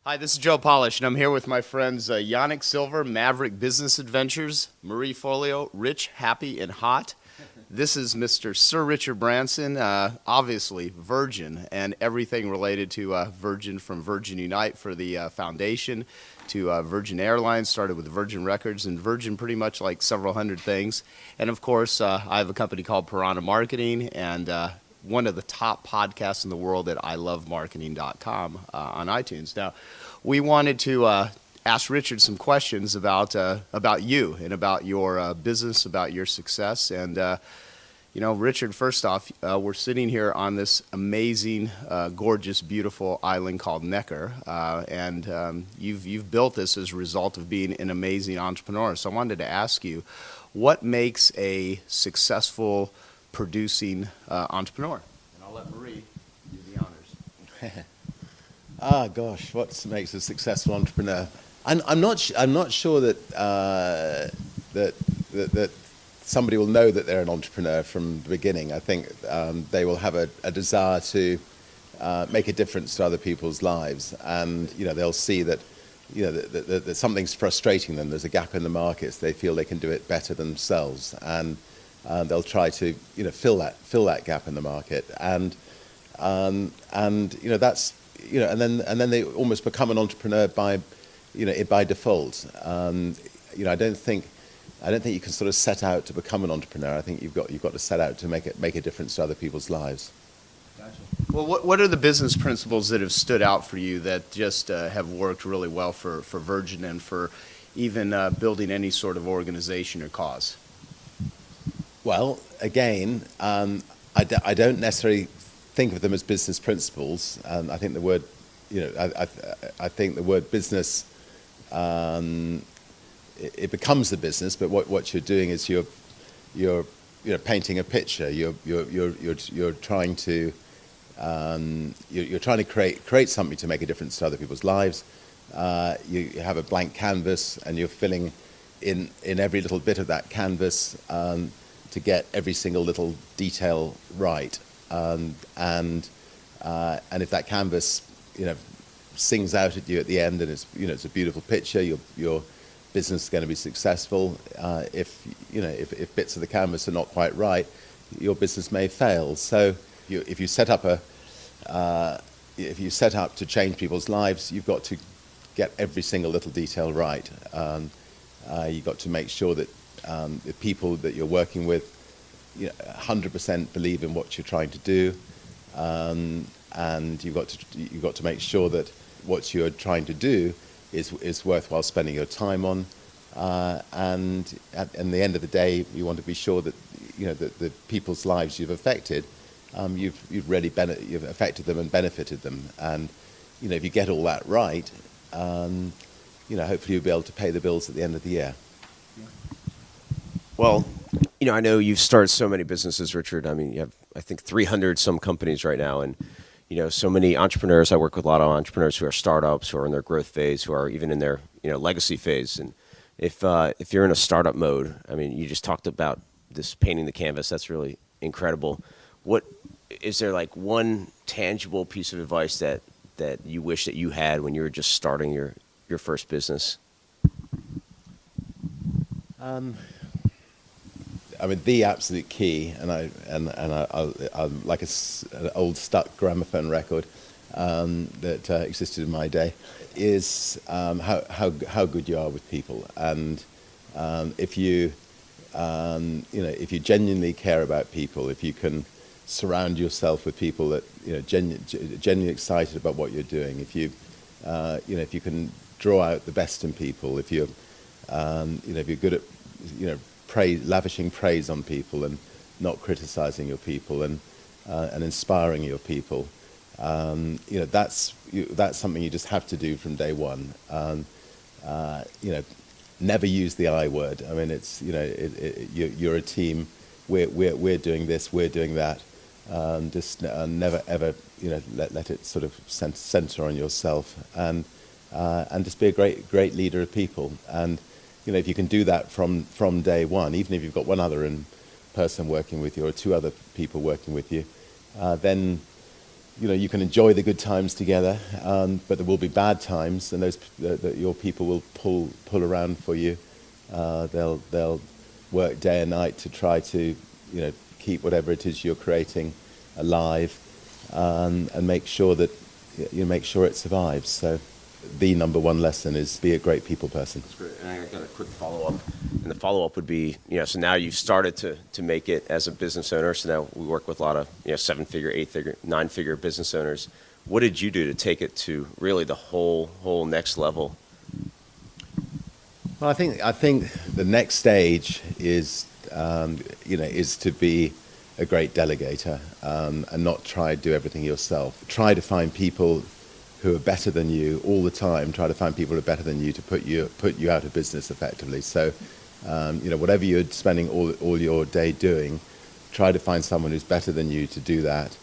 Hi, this is Joe Polish, and I'm here with my friends Yanik Silver, Maverick Business Adventures, Marie Forleo, Rich, Happy, and Hot. This is Mr. Sir Richard Branson, obviously Virgin, and everything related to Virgin, from Virgin Unite for the foundation to Virgin Airlines, started with Virgin Records, and Virgin pretty much like several hundred things. And of course, I have a company called Piranha Marketing, and one of the top podcasts in the world at ilovemarketing.com on iTunes. Now, we wanted to ask Richard some questions about you and about your business, about your success. And, Richard, first off, we're sitting here on this amazing, gorgeous, beautiful island called Necker. And you've built this as a result of being an amazing entrepreneur. So I wanted to ask you, what makes a successful producing entrepreneur? And I'll let Marie do the honors. Gosh, what makes a successful entrepreneur? I'm not sure that somebody will know that they're an entrepreneur from the beginning. I think they will have a desire to make a difference to other people's lives, and they'll see that that something's frustrating them. There's a gap in the markets. They feel they can do it better themselves, and they'll try to fill that gap in the market, and that's and then they almost become an entrepreneur by default. I don't think you can sort of set out to become an entrepreneur. I think you've got to set out to make a difference to other people's lives. Gotcha. Well, what are the business principles that have stood out for you that just have worked really well for Virgin and for even building any sort of organization or cause? Well, again, I don't necessarily think of them as business principles. I think the word, I think the word business, it becomes a business. But what you're doing is you're painting a picture. You're trying to create something to make a difference to other people's lives. You have a blank canvas, and you're filling in every little bit of that canvas to get every single little detail right, and if that canvas, sings out at you at the end, and it's a beautiful picture, your business is going to be successful. If bits of the canvas are not quite right, your business may fail. So if you set up to change people's lives, you've got to get every single little detail right. You've got to make sure that the people that you're working with 100% believe in what you're trying to do, and you've got to make sure that what you're trying to do is worthwhile spending your time on, and at the end of the day, you want to be sure that that the people's lives you've affected, you've really you've affected them and benefited them, and if you get all that right, hopefully you'll be able to pay the bills at the end of the year. Well, I know you've started so many businesses, Richard. I mean, you have, I think, 300 some companies right now, and so many entrepreneurs. I work with a lot of entrepreneurs who are startups, who are in their growth phase, who are even in their legacy phase. And if you're in a startup mode, I mean, you just talked about this painting the canvas. That's really incredible. What is there, like, one tangible piece of advice that you wish that you had when you were just starting your first business? I mean, the absolute key, and I'm like an old stuck gramophone record that existed in my day, is how good you are with people, and if you genuinely care about people, if you can surround yourself with people that genuinely excited about what you're doing, if you can draw out the best in people, if you're good at lavishing praise on people and not criticizing your people, and inspiring your people, that's something you just have to do from day one. Never use the I word. I mean, it's you're a team. We're doing this. We're doing that. Just never ever let it sort of center on yourself, and just be a great leader of people. And if you can do that from day one, even if you've got one other person working with you or two other people working with you, then you can enjoy the good times together, but there will be bad times, and your people will pull around for you. They'll work day and night to try to keep whatever it is you're creating alive, and make sure that it survives. So the number one lesson is be a great people person. That's great. And I got a quick follow-up. And the follow-up would be, so now you've started to make it as a business owner. So now we work with a lot of, 7-figure, 8-figure, 9-figure business owners. What did you do to take it to really the whole next level? Well, I think the next stage is, is to be a great delegator, and not try to do everything yourself. Try to find people who are better than you all the time. Try to find people who are better than you to put you out of business effectively. So, whatever you're spending all your day doing, try to find someone who's better than you to do that,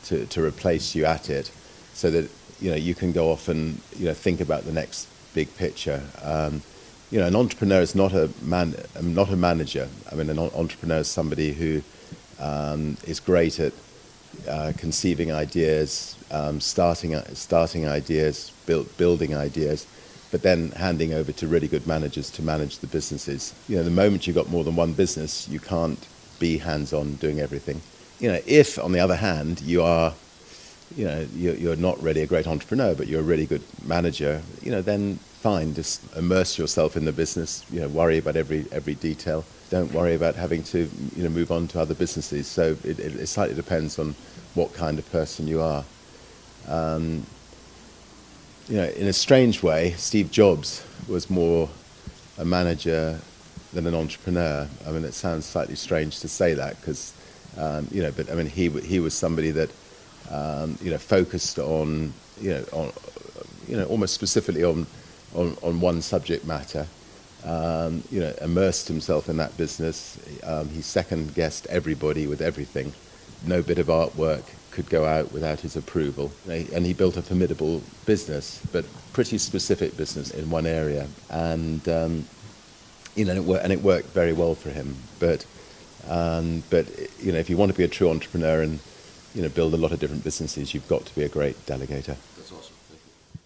to replace you at it, so that you can go off and think about the next big picture. An entrepreneur is not a manager. I mean, an entrepreneur is somebody who is great at conceiving ideas, starting ideas, building ideas, but then handing over to really good managers to manage the businesses. The moment you've got more than one business, you can't be hands-on doing everything. If, on the other hand, you are, you're not really a great entrepreneur, but you're a really good manager, then fine, just immerse yourself in the business, worry about every detail. Don't worry about having to, move on to other businesses. So it slightly depends on what kind of person you are. In a strange way, Steve Jobs was more a manager than an entrepreneur. I mean, it sounds slightly strange to say that because, but I mean, he was somebody that, focused on, almost specifically on one subject matter. Immersed himself in that business. He second-guessed everybody with everything. No bit of artwork could go out without his approval. And he built a formidable business, but pretty specific business in one area. And it worked very well for him. But if you want to be a true entrepreneur and build a lot of different businesses, you've got to be a great delegator. That's awesome.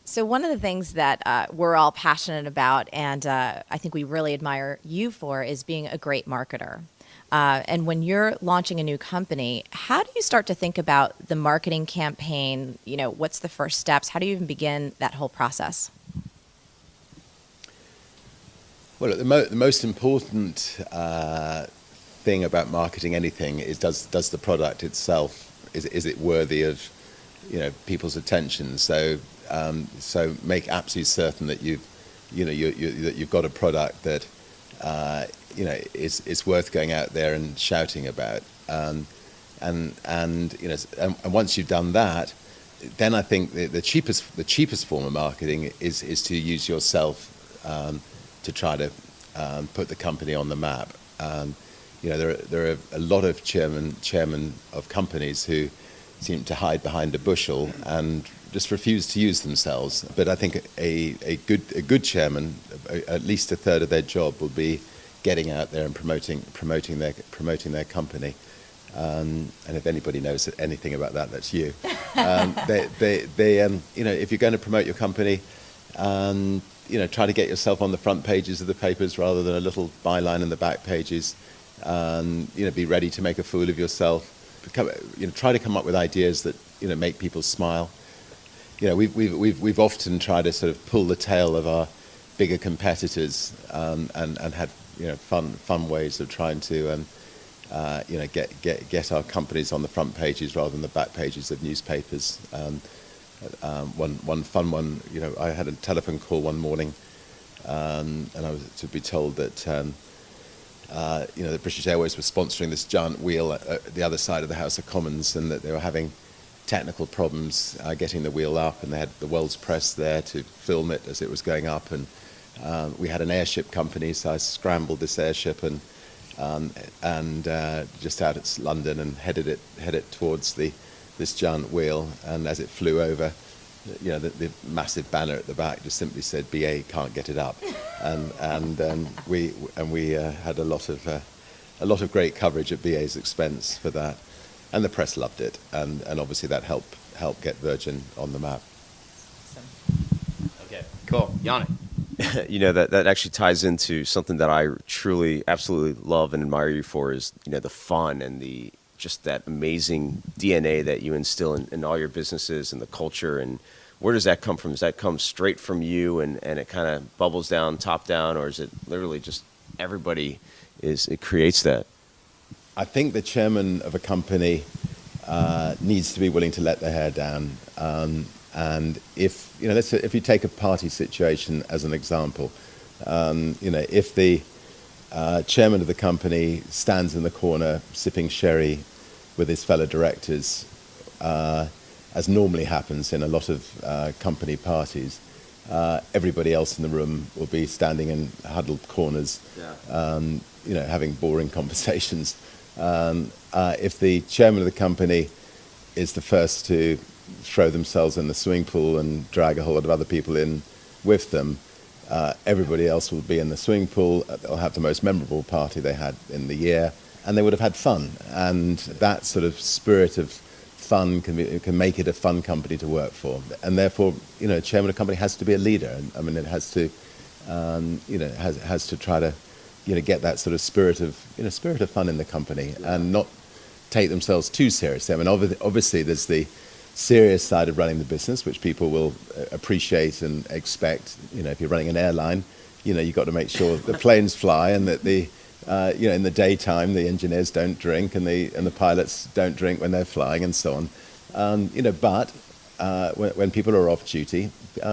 So one of the things that we're all passionate about, and I think we really admire you for, is being a great marketer. And when you're launching a new company, how do you start to think about the marketing campaign? What's the first steps? How do you even begin that whole process? Well, the most important thing about marketing anything is does the product itself, is it worthy of people's attention? So make absolutely certain that you've got a product that is worth going out there and shouting about. And once you've done that, then I think the cheapest form of marketing is to use yourself to try to put the company on the map. There are a lot of chairmen of companies who seem to hide behind a bushel and just refuse to use themselves. But I think a good chairman, at least a third of their job will be getting out there and promoting their company. And if anybody knows anything about that, that's you. If you're going to promote your company, try to get yourself on the front pages of the papers rather than a little byline in the back pages. Be ready to make a fool of yourself. Try to come up with ideas that make people smile. We've often tried to sort of pull the tail of our bigger competitors and had fun ways of trying to get our companies on the front pages rather than the back pages of newspapers. One fun one, I had a telephone call one morning, and I was to be told that the British Airways were sponsoring this giant wheel at the other side of the House of Commons, and that they were having technical problems getting the wheel up, and they had the world's press there to film it as it was going up. And we had an airship company, so I scrambled this airship and just out at London and headed it towards this giant wheel. And as it flew over, the massive banner at the back just simply said "BA can't get it up," and we had a lot of great coverage at BA's expense for that, and the press loved it, and obviously that helped help get Virgin on the map. Okay, cool. Yanik. You know, that actually ties into something that I truly, absolutely love and admire you for is, you know, the fun and the just that amazing DNA that you instill in all your businesses and the culture. And where does that come from? Does that come straight from you and it kind of bubbles down, top down, or is it literally just everybody it creates that? I think the chairman of a company needs to be willing to let their hair down. And if you take a party situation as an example, if the chairman of the company stands in the corner sipping sherry with his fellow directors, as normally happens in a lot of company parties, everybody else in the room will be standing in huddled corners, having boring conversations. If the chairman of the company is the first to throw themselves in the swimming pool and drag a whole lot of other people in with them, everybody else will be in the swimming pool. They'll have the most memorable party they had in the year, and they would have had fun. And that sort of spirit of fun can make it a fun company to work for. And therefore, a chairman of a company has to be a leader. I mean, it has to, has to try to, get that sort of spirit of fun in the company and not take themselves too seriously. I mean, obviously, there's the serious side of running the business, which people will appreciate and expect. If you're running an airline, you've got to make sure the planes fly and that in the daytime the engineers don't drink and the pilots don't drink when they're flying and so on. But when people are off duty,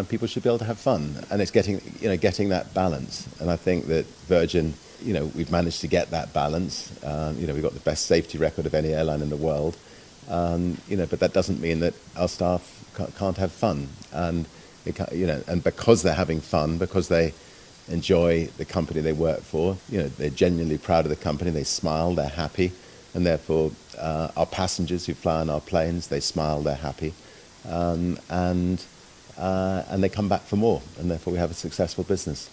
people should be able to have fun, and it's getting that balance. And I think that Virgin, we've managed to get that balance. We've got the best safety record of any airline in the world. But that doesn't mean that our staff can't have fun, and and because they're having fun, because they enjoy the company they work for, they're genuinely proud of the company. They smile, they're happy, and therefore our passengers who fly on our planes, they smile, they're happy, and they come back for more, and therefore we have a successful business.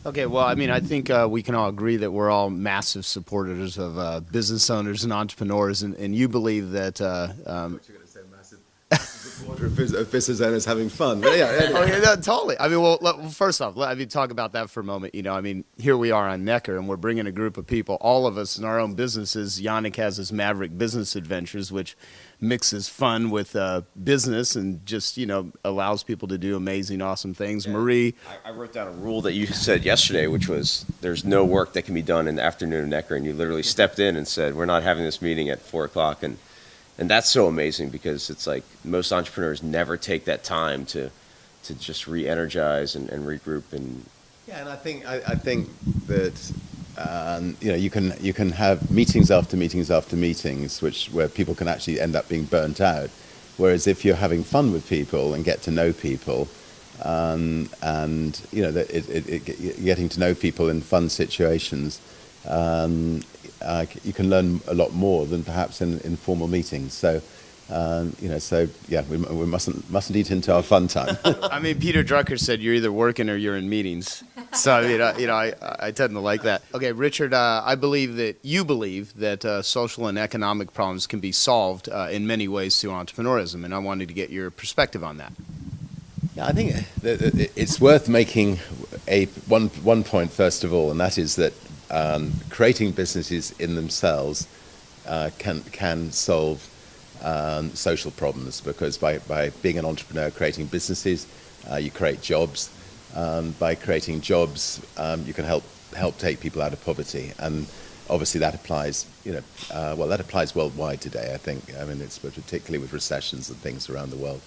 Okay, well, I mean, I think we can all agree that we're all massive supporters of business owners and entrepreneurs, and you believe that... You're going to say massive supporter of business owners having fun. But yeah, anyway. Oh, yeah, no, totally. I mean, well, first off, talk about that for a moment. I mean, here we are on Necker, and we're bringing a group of people, all of us in our own businesses. Yanik has his Maverick Business Adventures, which mixes fun with business and just, allows people to do amazing, awesome things. Yeah. Marie? I wrote down a rule that you said yesterday, which was there's no work that can be done in the afternoon of Necker, and you literally stepped in and said, we're not having this meeting at 4 o'clock. And that's so amazing because it's like most entrepreneurs never take that time to just re-energize and regroup. And yeah, and I think that you can have meetings after meetings after meetings, where people can actually end up being burnt out. Whereas if you're having fun with people and get to know people, and getting to know people in fun situations, you can learn a lot more than perhaps in informal meetings. So, we mustn't eat into our fun time. I mean, Peter Drucker said you're either working or you're in meetings. So, I tend to like that. Okay, Richard, I believe that you believe that social and economic problems can be solved in many ways through entrepreneurism, and I wanted to get your perspective on that. Yeah, I think that it's worth making one point first of all, and that is that creating businesses in themselves can solve social problems, because by being an entrepreneur creating businesses, you create jobs. By creating jobs, you can help take people out of poverty, and obviously that applies that applies worldwide today. I think it's particularly with recessions and things around the world.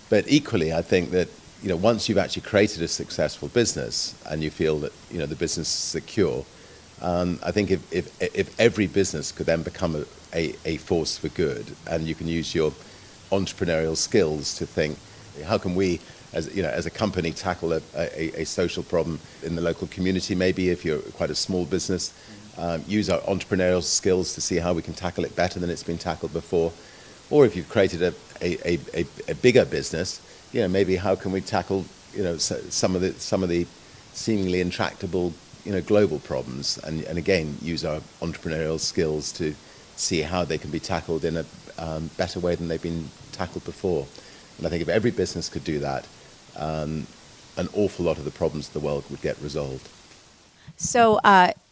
But equally, I think that once you've actually created a successful business and you feel that the business is secure, I think if every business could then become a force for good, and you can use your entrepreneurial skills to think, how can we, as a company, tackle a social problem in the local community? Maybe if you're quite a small business, use our entrepreneurial skills to see how we can tackle it better than it's been tackled before. Or if you've created a bigger business, maybe how can we tackle some of the seemingly intractable global problems, and again use our entrepreneurial skills to see how they can be tackled in a better way than they've been tackled before. And I think if every business could do that, an awful lot of the problems of the world would get resolved. So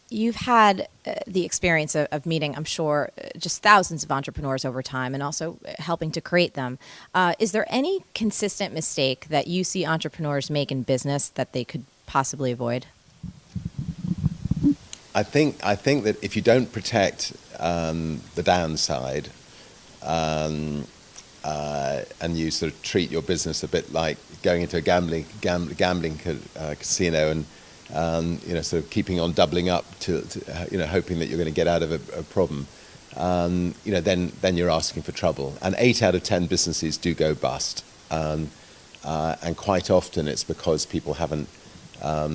you've had the experience of meeting, I'm sure, just thousands of entrepreneurs over time and also helping to create them. Is there any consistent mistake that you see entrepreneurs make in business that they could possibly avoid? I think that if you don't protect the downside, and you sort of treat your business a bit like going into a gambling casino and sort of keeping on doubling up to hoping that you're going to get out of a problem, then you're asking for trouble. And 8 out of 10 businesses do go bust, and quite often it's because people haven't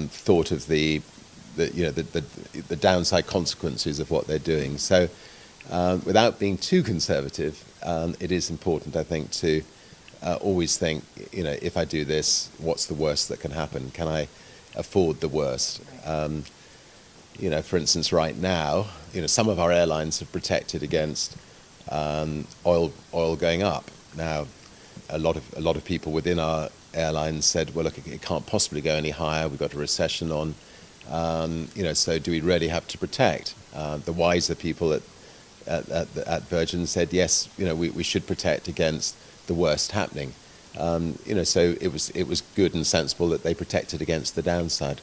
thought of the downside consequences of what they're doing. So without being too conservative, it is important, I think, to always think, if I do this, what's the worst that can happen? Can I afford the worst? For instance, right now, some of our airlines have protected against oil going up. Now, a lot of people within our airlines said, well, look, it can't possibly go any higher. We've got a recession on. So do we really have to protect? The wiser people at Virgin said, yes, we should protect against the worst happening. So it was good and sensible that they protected against the downside.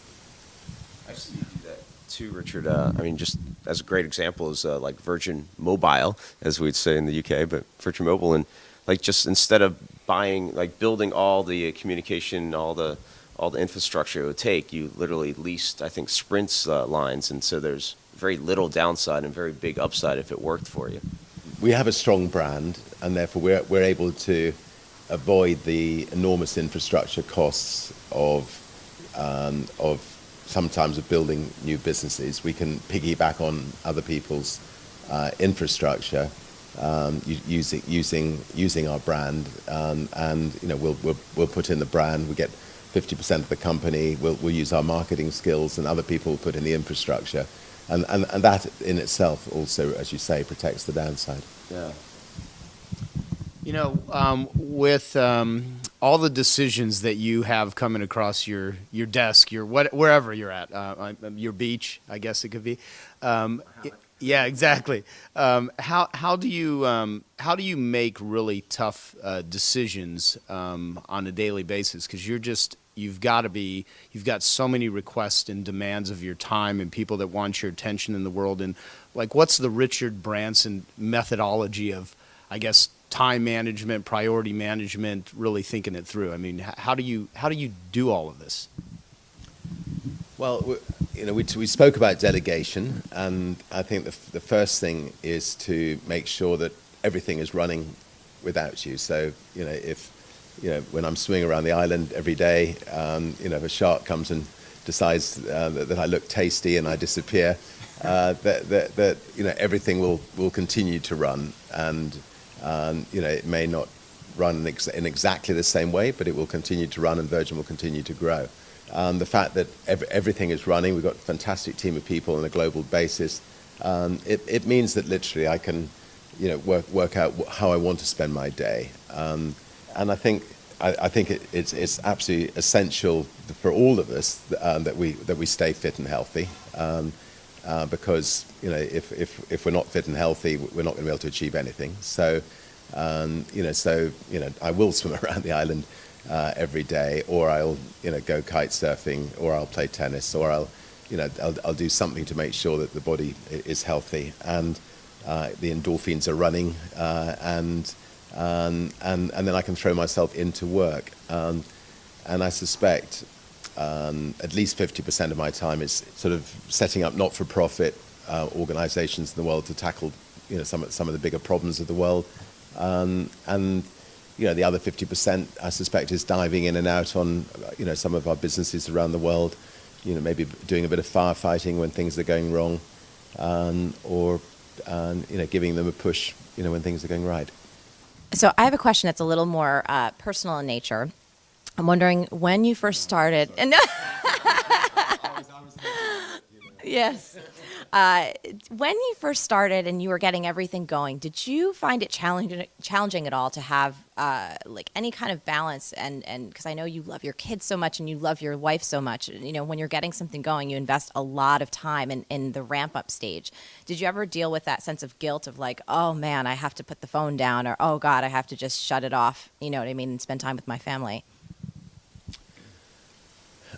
I've seen you do that too, Richard. I mean, just as a great example is like Virgin Mobile, as we'd say in the UK, but Virgin Mobile, and like just instead of building all the communication, all the infrastructure it would take, you literally leased, I think, Sprint's lines, and so there's very little downside and very big upside if it worked for you. We have a strong brand, and therefore we're able to avoid the enormous infrastructure costs of sometimes of building new businesses. We can piggyback on other people's infrastructure using our brand, and we'll put in the brand. We get 50% of the company. We'll use our marketing skills, and other people will put in the infrastructure, and that in itself also, as you say, protects the downside. Yeah. With all the decisions that you have coming across your desk, wherever you're at, your beach, I guess it could be. Yeah, exactly. How do you make really tough decisions on a daily basis? Because you've got so many requests and demands of your time and people that want your attention in the world. And what's the Richard Branson methodology of, I guess, time management, priority management, really thinking it through? I mean, how do you do all of this? Well, we spoke about delegation, and I think the first thing is to make sure that everything is running without you. So, if when I'm swimming around the island every day, if a shark comes and decides that I look tasty and I disappear, that everything will continue to run, and it may not run in exactly the same way, but it will continue to run, and Virgin will continue to grow. The fact that everything is running, we've got a fantastic team of people on a global basis. It means that literally I can, work out how I want to spend my day. And I think it's absolutely essential for all of us that we stay fit and healthy. Because if we're not fit and healthy, we're not going to be able to achieve anything. So, I will swim around the island every day, or I'll go kite surfing, or I'll play tennis, or I'll do something to make sure that the body is healthy and the endorphins are running, and then I can throw myself into work. And I suspect at least 50% of my time is sort of setting up not-for-profit organizations in the world to tackle some of the bigger problems of the world, and the other 50%, I suspect, is diving in and out on, some of our businesses around the world, maybe doing a bit of firefighting when things are going wrong, or giving them a push, when things are going right. So I have a question that's a little more personal in nature. I'm wondering when you first started. And yes. When you first started and you were getting everything going, did you find it challenging at all to have like any kind of balance? And because I know you love your kids so much and you love your wife so much, you know, when you're getting something going, you invest a lot of time in the ramp up stage. Did you ever deal with that sense of guilt of like, oh man, I have to put the phone down, or oh God, I have to just shut it off, you know what I mean, and spend time with my family?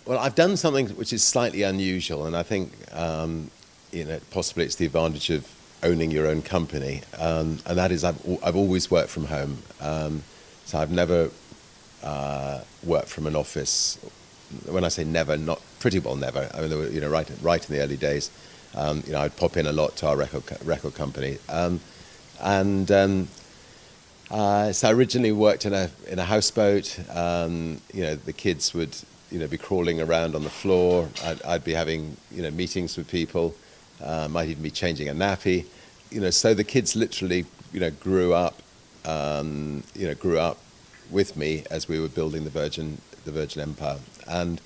Well, I've done something which is slightly unusual, and I think you know, possibly it's the advantage of owning your own company, and that is I've always worked from home. So I've never worked from an office. When I say never, not pretty well never. I mean, there were, you know, right in the early days, you know, I'd pop in a lot to our record company, so I originally worked in a houseboat. You know, the kids would, you know, be crawling around on the floor. I'd be having, you know, meetings with people. Might even be changing a nappy. You know, so the kids literally, you know, grew up with me as we were building the Virgin Empire. And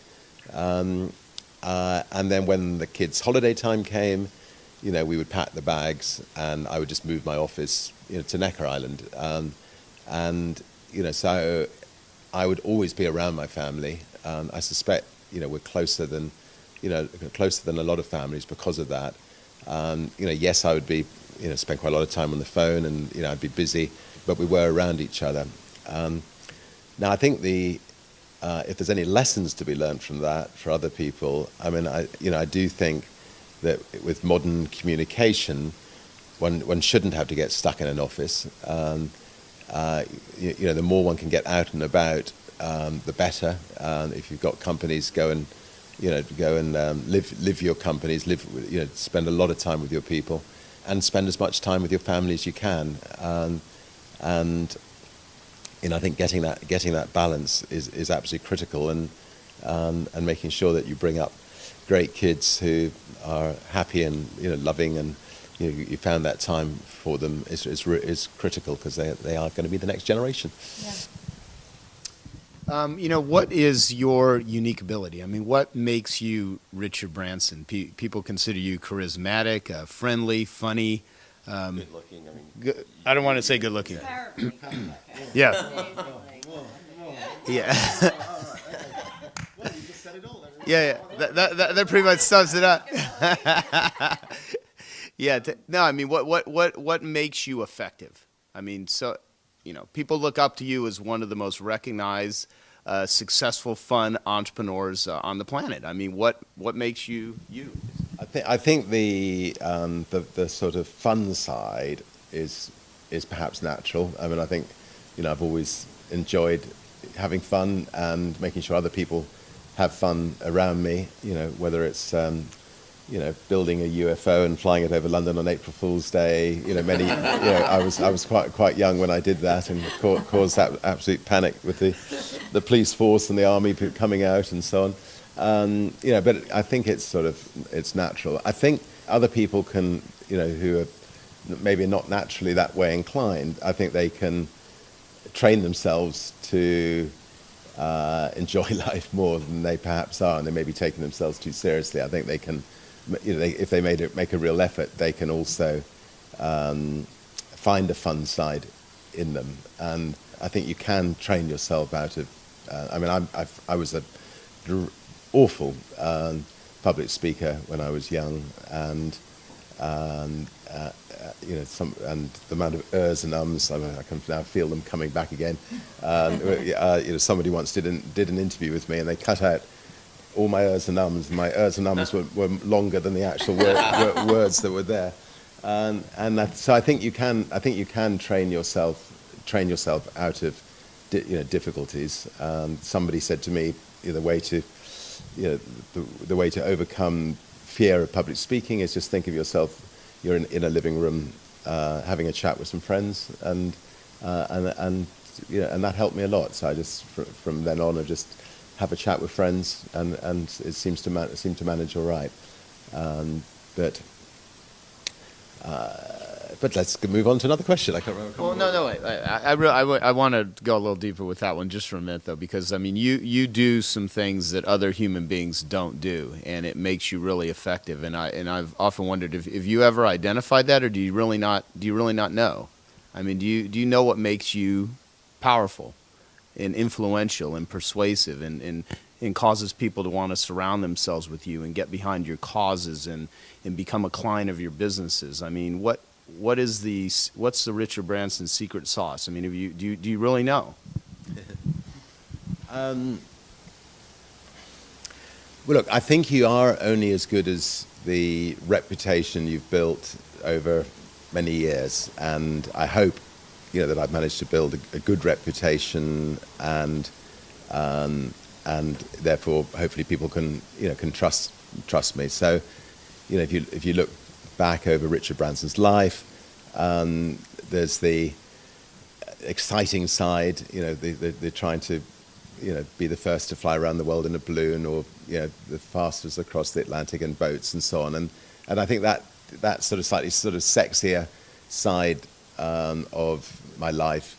then when the kids' holiday time came, you know, we would pack the bags, and I would just move my office, you know, to Necker Island. And you know, so I would always be around my family. I suspect, you know, we're closer than a lot of families because of that. You know, yes, I would be, you know, spend quite a lot of time on the phone, and you know, I'd be busy, but we were around each other. Now, I think if there's any lessons to be learned from that for other people, I mean, I do think that with modern communication, one shouldn't have to get stuck in an office. You know, the more one can get out and about, the better. If you've got companies, go and live your companies, you know, spend a lot of time with your people, and spend as much time with your family as you can. And you know, I think getting that balance is absolutely critical, and making sure that you bring up great kids who are happy and, you know, loving, and you know, you found that time for them is critical, because they are going to be the next generation. Yeah. You know, what is your unique ability? I mean, what makes you Richard Branson? People consider you charismatic, friendly, funny. Good looking. I mean, I don't want to say good looking. Yeah. Yeah. Yeah. That pretty much sums it up. Yeah. No, I mean, what makes you effective? I mean, so, you know, people look up to you as one of the most recognized, successful, fun entrepreneurs on the planet. I mean, what makes you you? I think the sort of fun side is perhaps natural. I mean, I think, you know, I've always enjoyed having fun and making sure other people have fun around me. You know, whether it's you know, building a UFO and flying it over London on April Fool's Day. You know, you know, I was quite young when I did that, and caused that absolute panic with the police force and the army coming out and so on. You know, but I think it's natural. I think other people can, you know, who are maybe not naturally that way inclined, I think they can train themselves to enjoy life more than they perhaps are, and they may be taking themselves too seriously. I think they can, you know, if they make a real effort, they can also find a fun side in them. And I think you can train yourself out of. I mean, I was an awful public speaker when I was young, and you know, and the amount of ers and ums, I can now feel them coming back again. You know, somebody once did an interview with me, and they cut out all my ers and ums. My ers and ums were longer than the actual words that were there, so I think you can train yourself out of difficulties. Somebody said to me, the way to overcome fear of public speaking is just think of yourself, you're in a living room having a chat with some friends, and that helped me a lot. So I just from then on I just have a chat with friends, and it seemed to manage all right. But But let's move on to another question. I can't remember. Well, no. I want to go a little deeper with that one just for a minute, though, because I mean, you do some things that other human beings don't do, and it makes you really effective. And I've often wondered if you ever identified that, or do you really not know? I mean, do you know what makes you powerful and influential and persuasive and causes people to want to surround themselves with you and get behind your causes and become a client of your businesses? I mean, what's the Richard Branson secret sauce? I mean, do you really know? Well, look, I think you are only as good as the reputation you've built over many years, and I hope, that I've managed to build a good reputation, and therefore hopefully people can trust me. So, if you look back over Richard Branson's life, there's the exciting side. They're trying to be the first to fly around the world in a balloon, or the fastest across the Atlantic in boats and so on. And I think that sort of slightly sort of sexier side of my life,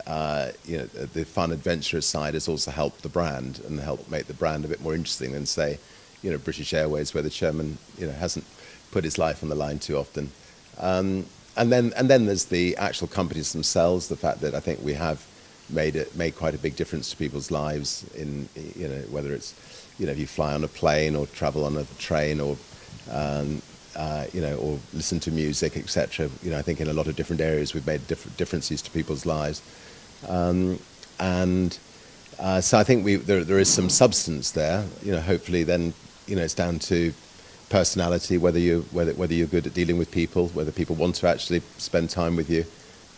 the fun, adventurous side, has also helped the brand and helped make the brand a bit more interesting than, say, British Airways, where the chairman hasn't put his life on the line too often. And then there's the actual companies themselves. The fact that I think we have made quite a big difference to people's lives in whether it's if you fly on a plane or travel on a train or or listen to music, etc. I think in a lot of different areas we've made differences to people's lives, so I think there is some substance there. Hopefully then it's down to personality, whether you're good at dealing with people, whether people want to actually spend time with you,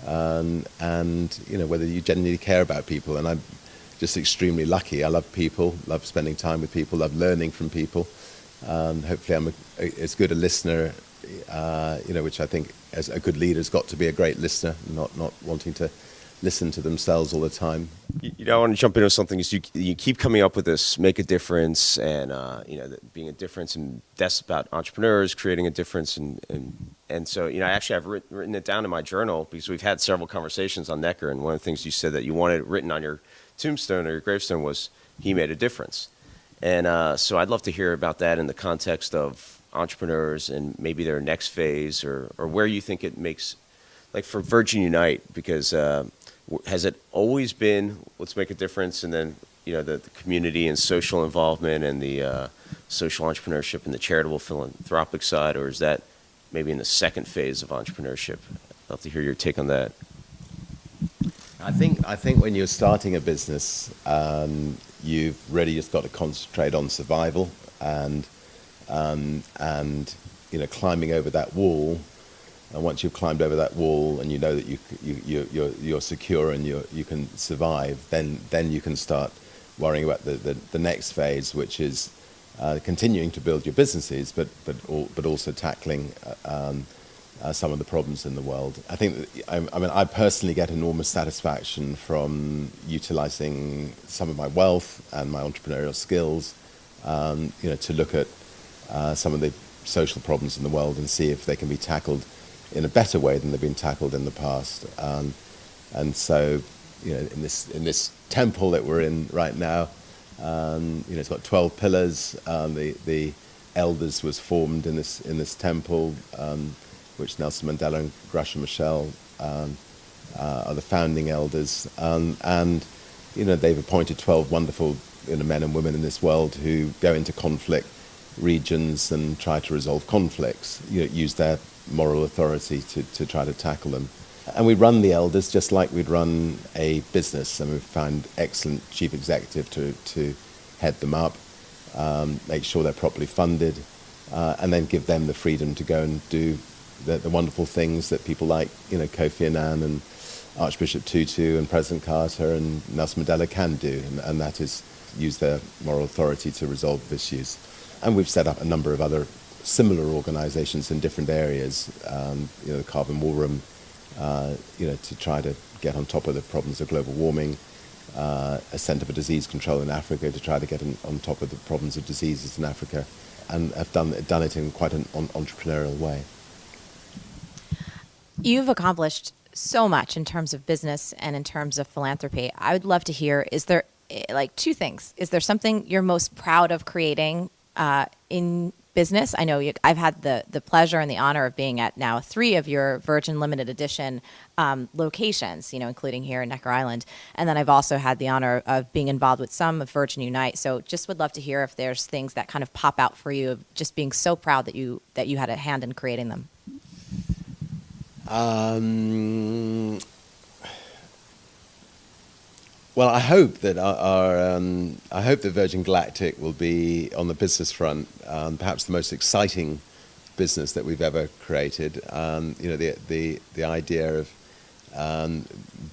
and whether you genuinely care about people. And I'm just extremely lucky. I love people, love spending time with people, love learning from people. Hopefully I'm as good a listener, which I think as a good leader's got to be a great listener, not wanting to listen to themselves all the time. I want to jump into something. Is you keep coming up with this, make a difference, and being a difference, and that's about entrepreneurs creating a difference, and so actually I've written it down in my journal because we've had several conversations on Necker, and one of the things you said that you wanted written on your tombstone or your gravestone was he made a difference. And so I'd love to hear about that in the context of entrepreneurs and maybe their next phase, or where you think it makes, like for Virgin Unite, because has it always been let's make a difference, and then the community and social involvement and the social entrepreneurship and the charitable philanthropic side, or is that maybe in the second phase of entrepreneurship? I'd love to hear your take on that. I think when you're starting a business, you've really just got to concentrate on survival and climbing over that wall. And once you've climbed over that wall and you know that you're secure and you can survive, then you can start worrying about the next phase, which is continuing to build your businesses, but also tackling some of the problems in the world. I think I personally get enormous satisfaction from utilizing some of my wealth and my entrepreneurial skills, to look at some of the social problems in the world and see if they can be tackled in a better way than they've been tackled in the past. And so, in this temple that we're in right now, it's got 12 pillars. The elders was formed in this temple, which Nelson Mandela and Gresham Michelle are the founding elders, and they've appointed 12 wonderful men and women in this world who go into conflict regions and try to resolve conflicts, use their moral authority to try to tackle them. And we run the elders just like we'd run a business, and we've found excellent chief executive to head them up, make sure they're properly funded, and then give them the freedom to go and do the wonderful things that people like Kofi Annan and Archbishop Tutu and President Carter and Nelson Mandela can do, and that is use their moral authority to resolve issues. And we've set up a number of other similar organizations in different areas, the Carbon War Room, to try to get on top of the problems of global warming, a Centre for Disease Control in Africa to try to get on top of the problems of diseases in Africa, and have done it in quite an entrepreneurial way. You've accomplished so much in terms of business and in terms of philanthropy. I would love to hear, is there like two things? Is there something you're most proud of creating in business? I know I've had the pleasure and the honor of being at now 3 of your Virgin Limited Edition locations, including here in Necker Island. And then I've also had the honor of being involved with some of Virgin Unite. So just would love to hear if there's things that kind of pop out for you of just being so proud that you had a hand in creating them. Well, I hope that I hope that Virgin Galactic will be on the business front, perhaps the most exciting business that we've ever created. The idea of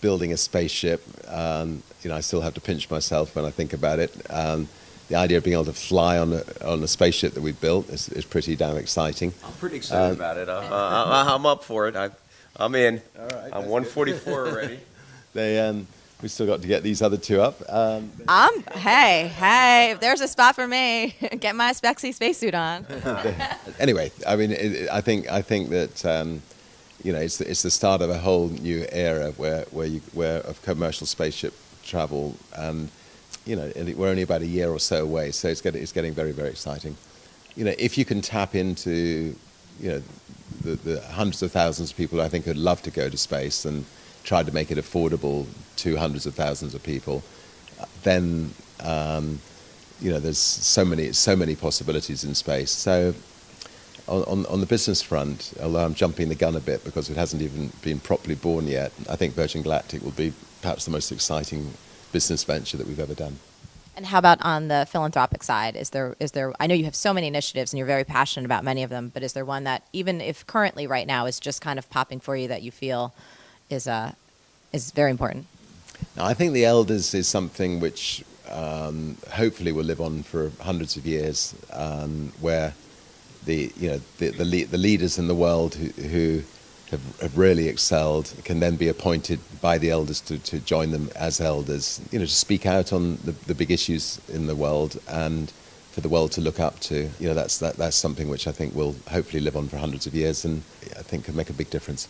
building a spaceship. I still have to pinch myself when I think about it. The idea of being able to fly on a spaceship that we built is pretty damn exciting. I'm pretty excited about it. I'm up for it. I'm in. All right, I'm 144 already. We still got to get these other 2 up. Hey, if there's a spot for me, get my spexy spacesuit on. Anyway, I mean, I think that it's the start of a whole new era where of commercial spaceship travel, and we're only about a year or so away, so it's getting very, very exciting. If you can tap into the hundreds of thousands of people I think who'd love to go to space and try to make it affordable to hundreds of thousands of people, then there's so many possibilities in space. So on the business front, although I'm jumping the gun a bit because it hasn't even been properly born yet, I think Virgin Galactic will be perhaps the most exciting business venture that we've ever done. And how about on the philanthropic side? Is there? I know you have so many initiatives and you're very passionate about many of them, but is there one that, even if currently right now is just kind of popping for you, that you feel is very important? Now, I think the elders is something which hopefully will live on for hundreds of years, where the leaders in the world who have really excelled can then be appointed by the elders to join them as elders, to speak out on the big issues in the world and for the world to look up to. That's something which I think will hopefully live on for hundreds of years, and I think could make a big difference.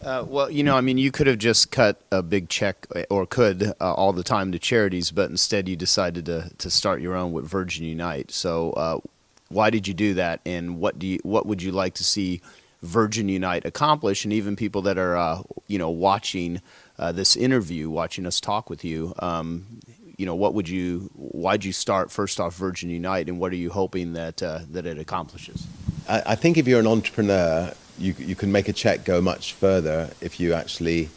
Well, you could have just cut a big check, or could all the time to charities, but instead you decided to start your own with Virgin Unite. So why did you do that, and what would you like to see Virgin Unite accomplish? And even people that are watching this interview, watching us talk with you, why'd you start first off Virgin Unite, and what are you hoping that it accomplishes? I think if you're an entrepreneur, you can make a check go much further if you actually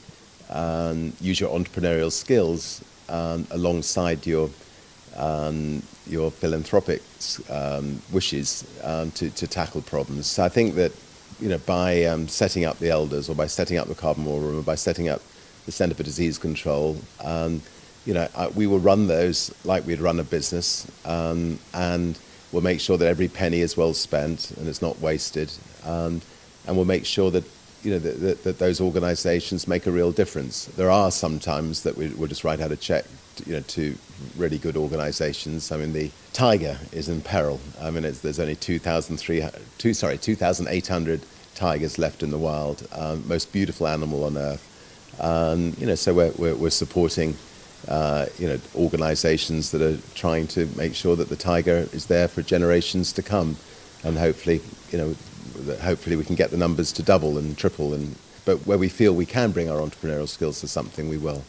use your entrepreneurial skills alongside your philanthropic wishes to tackle problems. So I think that by setting up the elders, or by setting up the Carbon War Room, or by setting up the Centre for Disease Control, we will run those like we'd run a business, and we'll make sure that every penny is well spent and it's not wasted, and we'll make sure that that those organisations make a real difference. There are some times that we'll just write out a check to really good organisations. I mean, the tiger is in peril. I mean, there's only 2,800 tigers left in the wild, most beautiful animal on earth. So we're supporting organisations that are trying to make sure that the tiger is there for generations to come, and hopefully we can get the numbers to double and triple. But where we feel we can bring our entrepreneurial skills to something, we will.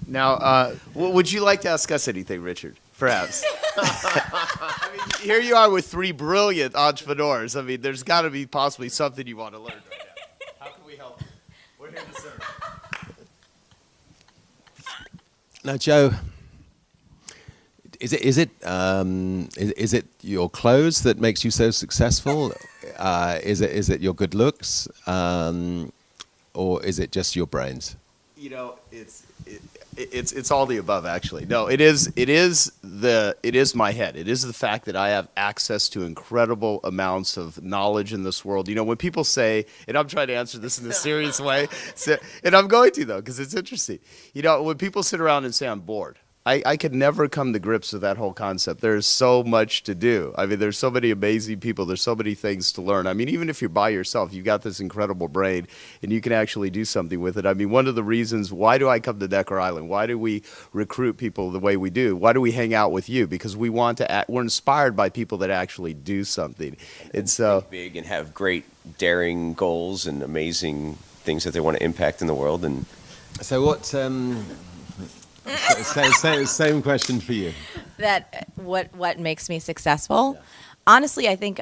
Now, would you like to ask us anything, Richard? Perhaps. I mean, here you are with 3 brilliant entrepreneurs. I mean, there's got to be possibly something you want to learn right now. How can we help you? We're here to serve. Now, Joe, is it your clothes that makes you so successful? Is it your good looks, or is it just your brains? It's all the above, actually. No, it is my head. It is the fact that I have access to incredible amounts of knowledge in this world. When people say, and I'm trying to answer this in a serious way, and I'm going to, though, because it's interesting. When people sit around and say I'm bored, I could never come to grips with that whole concept. There's so much to do. I mean, there's so many amazing people. There's so many things to learn. I mean, even if you're by yourself, you've got this incredible brain, and you can actually do something with it. I mean, one of the reasons, why do I come to Necker Island? Why do we recruit people the way we do? Why do we hang out with you? Because we want to we're inspired by people that actually do something. And so think big and have great, daring goals and amazing things that they want to impact in the world. And So what? Same question for you. That what makes me successful? Honestly, I think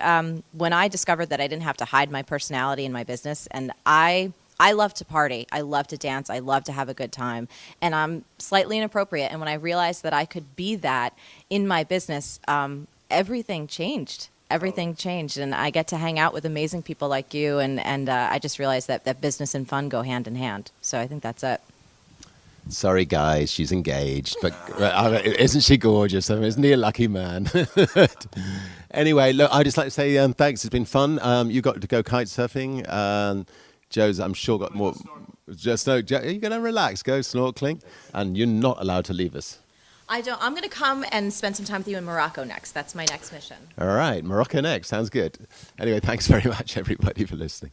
when I discovered that I didn't have to hide my personality in my business, and I love to party, I love to dance, I love to have a good time, and I'm slightly inappropriate. And when I realized that I could be that in my business, everything changed. Everything changed, and I get to hang out with amazing people like you, and I just realized that business and fun go hand in hand. So I think that's it. Sorry, guys, she's engaged, but isn't she gorgeous? I mean, isn't he a lucky man? Anyway, look, I'd just like to say thanks. It's been fun. You got to go kite surfing. Joe's, I'm sure, got more. Just no, you're going to relax, go snorkeling, and you're not allowed to leave us. I don't. I'm going to come and spend some time with you in Morocco next. That's my next mission. All right, Morocco next. Sounds good. Anyway, thanks very much, everybody, for listening.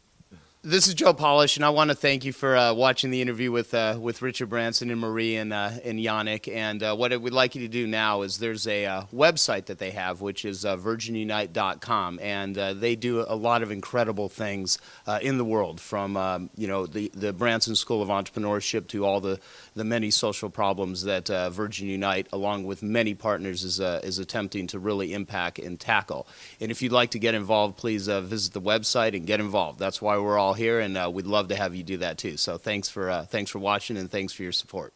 this is Joe Polish, and I want to thank you for watching the interview with Richard Branson and Marie and Yanik. And what I would like you to do now is there's a website that they have, which is virginunite.com, and they do a lot of incredible things in the world, from the Branson School of Entrepreneurship to all the many social problems that Virgin Unite, along with many partners, is attempting to really impact and tackle. And if you'd like to get involved, please visit the website and get involved. That's why we're all here, and we'd love to have you do that too. So thanks for watching, and thanks for your support.